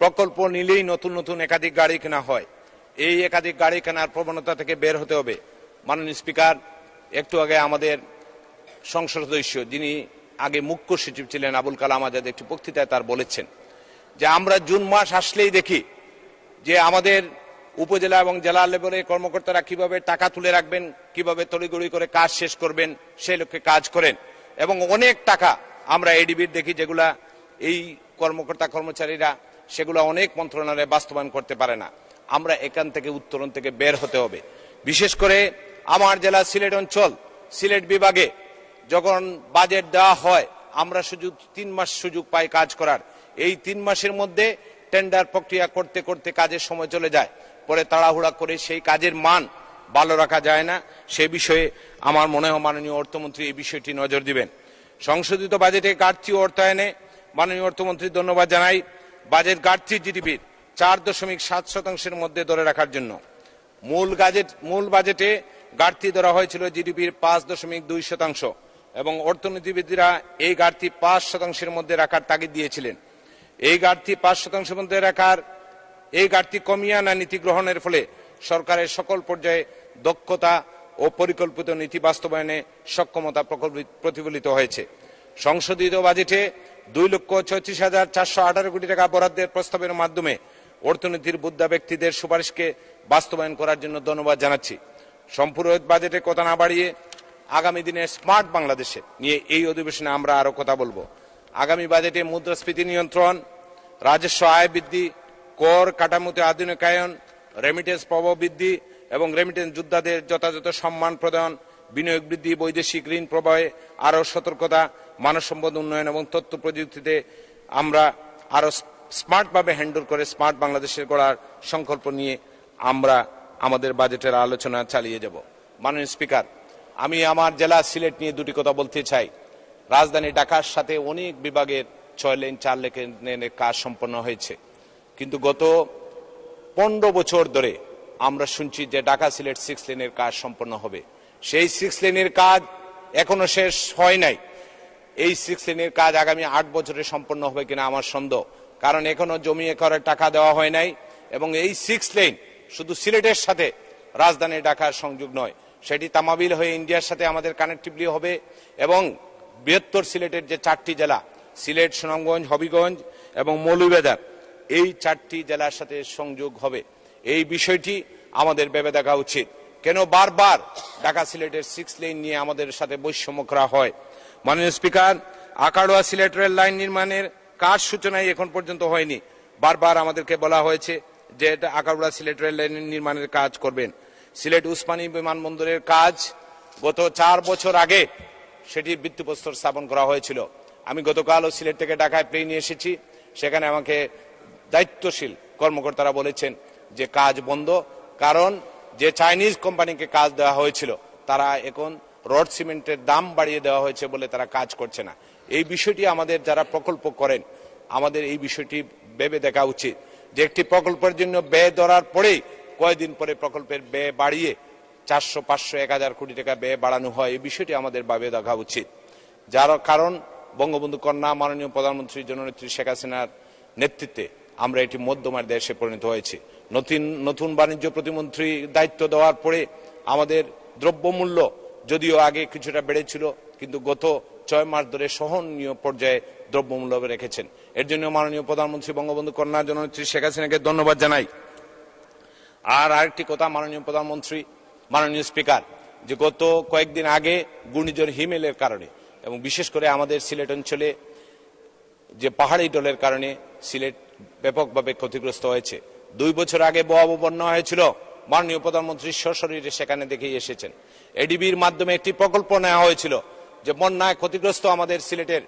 প্রকল্প নিলেই নতুন নতুন একাধিক গাড়ি কেনা হয়। এই একাধিক গাড়ি কেনার প্রবণতা থেকে বের হতে হবে। মাননীয় স্পিকার, একটু আগে আমাদের সংসদ সদস্য যিনি আগে মুখ্য সচিব ছিলেন আবুল কালাম আজাদ একটি বক্তৃতায় তার বলেছেন যে আমরা জুন মাস আসলেই দেখি যে আমাদের উপজেলা এবং জেলা লেভেলের কর্মকর্তারা কিভাবে টাকা তুলে রাখবেন, কিভাবে তড়িঘড়ি করে কাজ শেষ করবেন সেই লক্ষ্যে কাজ করেন, এবং অনেক টাকা আমরা এডিবির দেখি যেগুলা এই কর্মকর্তা কর্মচারীরা সেগুলো অনেক মন্ত্রণালয়ে বাস্তবায়ন করতে পারে না। আমরা এখান থেকে উত্তরণ থেকে বের হতে হবে। বিশেষ করে আমার জেলা সিলেট অঞ্চল, সিলেট বিভাগে যখন বাজেট দেওয়া হয় আমরা শুধু 3 মাস সুযোগ পাই কাজ করার। এই 3 মাসের মধ্যে টেন্ডার প্রক্রিয়া করতে করতে কাজের সময় চলে যায়, পরে তাড়াহুড়া করে সেই কাজের মান ভালো রাখা যায় না। সে বিষয়ে আমার মনে হয় মাননীয় অর্থমন্ত্রী এই বিষয়টি নজর দিবেন। সংশোধিত বাজেটে ঘাটতি অর্থায়নে মাননীয় অর্থমন্ত্রী ধন্যবাদ জানাই। বাজেট ঘাটতি জিডিপির 4.7% মধ্যে ধরে রাখার জন্য মূল বাজেটে ঘাটতি ধরা হয়েছিল জিডিপির 5.2% এবং অর্থনীতিবিদরা এই ঘাটতি 5% মধ্যে রাখার তাগিদ দিয়েছিলেন। এই ঘাটতি 5% মধ্যে রাখার এই ঘাটতি কমিয়ে আনা নীতি গ্রহণের ফলে সরকারের সকল পর্যায়ে দক্ষতা ও পরিকল্পিত নীতি বাস্তবায়নে সক্ষমতা প্রতিফলিত হয়েছে। সংশোধিত বাজেটে 2,36,418 কোটি টাকা বরাদ্দের প্রস্তাবের মাধ্যমে অর্থনীতির বুদ্ধা ব্যক্তিদের সুপারিশকে বাস্তবায়ন করার জন্য ধন্যবাদ জানাচ্ছি। সম্পূর্ণ বাজেটে কথা না বাড়িয়ে আগামী দিনে স্মার্ট বাংলাদেশে নিয়ে এই অধিবেশনে আমরা আরো কথা বলবো। আগামী বাজেটে মুদ্রাস্ফীতি নিয়ন্ত্রণ, রাজস্ব আয় বৃদ্ধি, কর কাঠামোতে আধুনিকায়ন, রেমিটেন্স প্রবাহ বৃদ্ধি এবং রেমিটেন্স যোদ্ধাদের যথাযথ সম্মান প্রদান, বিনিয়োগ বৃদ্ধি, বৈদেশিক ঋণ প্রবাহে আরো সতর্কতা, মানব সম্পদ উন্নয়ন এবং তথ্য প্রযুক্তিতে আমরা আরো স্মার্টভাবে হ্যান্ডেল করে স্মার্ট বাংলাদেশের গড়ার সংকল্প নিয়ে আমরা আমাদের বাজেটের আলোচনা চালিয়ে যাব। মাননীয় স্পিকার, আমি আমার জেলা সিলেট নিয়ে দুটি কথা বলতে চাই। রাজধানী ঢাকার সাথে অনেক বিভাগের 6 লেন 4 লেনের কাজ সম্পন্ন হয়েছে, কিন্তু গত 15 বছর ধরে আমরা শুনছি যে ঢাকা সিলেট 6 লেনের কাজ সম্পন্ন হবে। সেই 6 লেনের কাজ এখনো শেষ হয় নাই। এই 6 লেনের কাজ আগামী 8 বছরে সম্পন্ন হবে কিনা আমার সন্দেহ, কারণ এখনো জমি একরের টাকা দেওয়া হয় নাই। এবং এই 6 লেন শুধু সিলেটের সাথে রাজধানী ঢাকার সংযোগ নয়, সেটি তামাবিল হয়ে ইন্ডিয়ার সাথে আমাদের কানেক্টিভলি হবে এবং বৃহত্তর সিলেটের যে 4টি জেলা সিলেট, সুনামগঞ্জ, হবিগঞ্জ এবং মৌলভীবাজার, এই 4টি জেলার সাথে সংযোগ হবে। এই বিষয়টি আমাদের ভেবে দেখা উচিত। কেন বারবার ঢাকা সিলেটের 6 লেন নিয়ে আমাদের সাথে বৈষম্য করা হয়? মাননীয় speaker, Akhaura Sylhet rail line নির্মাণের কাজ সূচনায় এখন পর্যন্ত হয়নি। বারবার আমাদেরকে বলা হয়েছে যে আখাউড়া সিলেট রেল লাইন নির্মাণের কাজ করবেন। সিলেট উসমানী বিমানবন্দরের কাজ গত 4 বছর আগে সেটি ভিত্তিপ্রস্তর স্থাপন করা হয়েছিল। আমি গতকালও সিলেট থেকে ঢাকায় প্লেনে এসেছি, সেখানে আমাকে দায়িত্বশীল কর্মকর্তারা বলেছেন যে কাজ বন্ধ, কারণ যে চাইনিজ কোম্পানিকে কাজ দেওয়া হয়েছিল তারা এখন রড সিমেন্টের দাম বাড়িয়ে দেওয়া হয়েছে বলে তারা কাজ করছে না। এই বিষয়টি আমাদের যারা প্রকল্প করেন আমাদের এই বিষয়টি ভেবে দেখা উচিত যে একটি প্রকল্পের জন্য ব্যয় ধরার পরেই কয়েকদিন পরে প্রকল্পের ব্যয় বাড়িয়ে 400, 500, 1000 কোটি টাকা ব্যয় বাড়ানো হয়। এই বিষয়টি আমাদের ভাবে দেখা উচিত। যার কারণ বঙ্গবন্ধু কন্যা মাননীয় প্রধানমন্ত্রী জননেত্রী শেখ হাসিনার নেতৃত্বে আমরা এটি মধ্যমার দেশে পরিণত হয়েছি। নতুন বাণিজ্য প্রতিমন্ত্রী দায়িত্ব দেওয়ার পরে আমাদের দ্রব্যমূল্য যদিও আগে কিছুটা বেড়েছিল, কিন্তু গত 6 মাস ধরে সহনীয় পর্যায়ে দ্রব্যমূল্য রেখেছেন। এর জন্য মাননীয় প্রধানমন্ত্রী বঙ্গবন্ধু কন্যা জননেত্রী শেখ হাসিনাকে ধন্যবাদ জানাই। আর আরেকটি কথা, মাননীয় প্রধানমন্ত্রী, মাননীয় স্পিকার, যে গত কয়েকদিন আগে ঘূর্ণিঝড় হিমেলের কারণে এবং বিশেষ করে আমাদের সিলেট অঞ্চলে যে পাহাড়ি ঢলের কারণে সিলেট ব্যাপকভাবে ক্ষতিগ্রস্ত হয়েছে। 2 বছর আগে ভয়াবহ বন্যা হয়েছিল, মাননীয় প্রধানমন্ত্রী সশরীরে সেখানে দেখেই এসেছেন। এডিবির মাধ্যমে একটি প্রকল্প নেওয়া হয়েছিল যে বন্যায় ক্ষতিগ্রস্ত আমাদের সিলেটের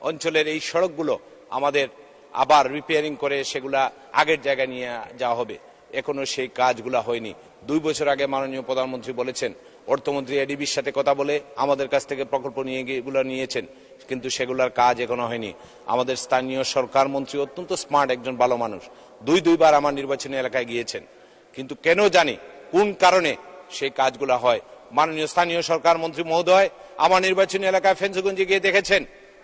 অঞ্চলের এই সড়কগুলো আমাদের আবার রিপেয়ারিং করে সেগুলা আগের জায়গায় নিয়ে যাওয়া হবে। এখনো সেই কাজগুলা হয়নি। 2 বছর আগে মাননীয় প্রধানমন্ত্রী বলেছেন, অর্থমন্ত্রী এডিবির সাথে কথা বলে আমাদের কাছ থেকে প্রকল্প এগুলো নিয়েছেন, কিন্তু সেগুলোর কাজ এখনো হয়নি। আমাদের স্থানীয় সরকার মন্ত্রী অত্যন্ত স্মার্ট একজন ভালো মানুষ, 2বার আমার নির্বাচনী এলাকায় গিয়েছেন, কিন্তু কেন জানি কোন কারণে সেই কাজগুলো হয়। মাননীয় স্থানীয় সরকার মন্ত্রী মহোদয় আমার নির্বাচনী এলাকায় ফেঞ্চুগঞ্জে গিয়ে দেখেছেন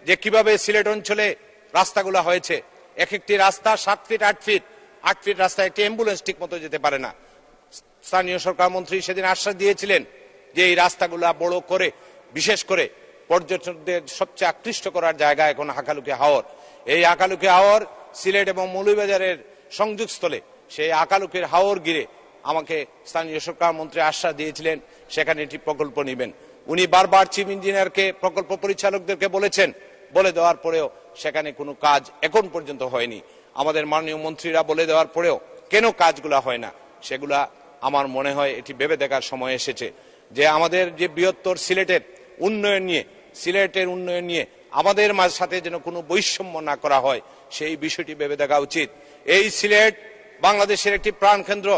যে কিভাবে সিলেট অঞ্চলে রাস্তাগুলো হয়েছে এক একটি রাস্তা 7 ফিট 8 ফিট 8 ফিট রাস্তায় একটি অ্যাম্বুলেন্স ঠিক মতো যেতে পারে না। স্থানীয় সরকার মন্ত্রী সেদিন আশ্বাস দিয়েছিলেন যে এই রাস্তাগুলা বড় করে, বিশেষ করে পর্যটকদের সবচেয়ে আকৃষ্ট করার জায়গা এখন হাকালুকি হাওর। এই হাকালুকি হাওর সিলেট এবং মৌলভীবাজারের সংযোগস্থলে, সেই হাকালুকির হাওর ঘিরে আমাকে স্থানীয় সরকার মন্ত্রী আশ্বাস দিয়েছিলেন সেখানে একটি প্রকল্প নেবেন। উনি বারবার চিফ ইঞ্জিনিয়ারকে, প্রকল্প পরিচালকদেরকে বলেছেন, বলে দেওয়ার পরেও সেখানে কোনো কাজ এখন পর্যন্ত হয়নি। আমাদের মাননীয় মন্ত্রীরা বলে দেওয়ার পরেও কেন কাজগুলা হয় না, সেগুলা আমার মনে হয় এটি ভেবে দেখার সময় এসেছে যে আমাদের যে বৃহত্তর সিলেটের উন্নয়ন নিয়ে আমাদের সাথে যেন কোনো বৈষম্য না করা হয়, সেই বিষয়টি ভেবে দেখা উচিত। এই সিলেট বাংলাদেশের একটি প্রাণকেন্দ্র।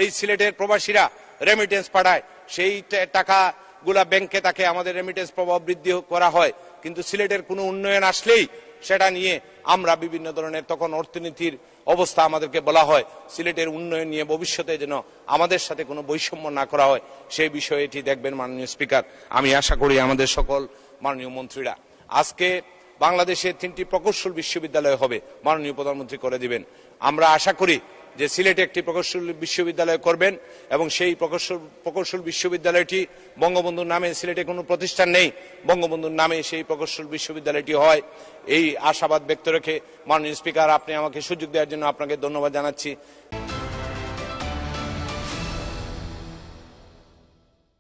এই সিলেটের প্রবাসীরা রেমিটেন্স পাঠায়, সেই টাকাগুলা ব্যাংকে থাকে, আমাদের রেমিটেন্স প্রভাব বৃদ্ধি করা হয়। কিন্তু সিলেটের কোনো উন্নয়ন আসলেই সেটা নিয়ে আমরা বিভিন্ন ধরনের, তখন অর্থনীতির অবস্থা আমাদেরকে বলা হয়, সিলেটের উন্নয়ন নিয়ে ভবিষ্যতে যেন আমাদের সাথে কোনো বৈষম্য না করা হয়, সেই বিষয়ে এটি দেখবেন মাননীয় স্পিকার। আমি আশা করি আমাদের সকল মাননীয় মন্ত্রীরা, আজকে বাংলাদেশে 3টি প্রকৌশল বিশ্ববিদ্যালয় হবে, মাননীয় প্রধানমন্ত্রী করে দিবেন। আমরা আশা করি যে সিলেটে একটি প্রকৌশল বিশ্ববিদ্যালয় করবেন এবং সেই প্রকৌশল বিশ্ববিদ্যালয়টি বঙ্গবন্ধুর নামে, সিলেটে কোনো প্রতিষ্ঠান নেই, বঙ্গবন্ধুর নামে সেই প্রকৌশল বিশ্ববিদ্যালয়টি হয়, এই আশাবাদ ব্যক্ত রেখে মাননীয় স্পিকার, আপনি আমাকে সুযোগ দেওয়ার জন্য আপনাকে ধন্যবাদ জানাচ্ছি।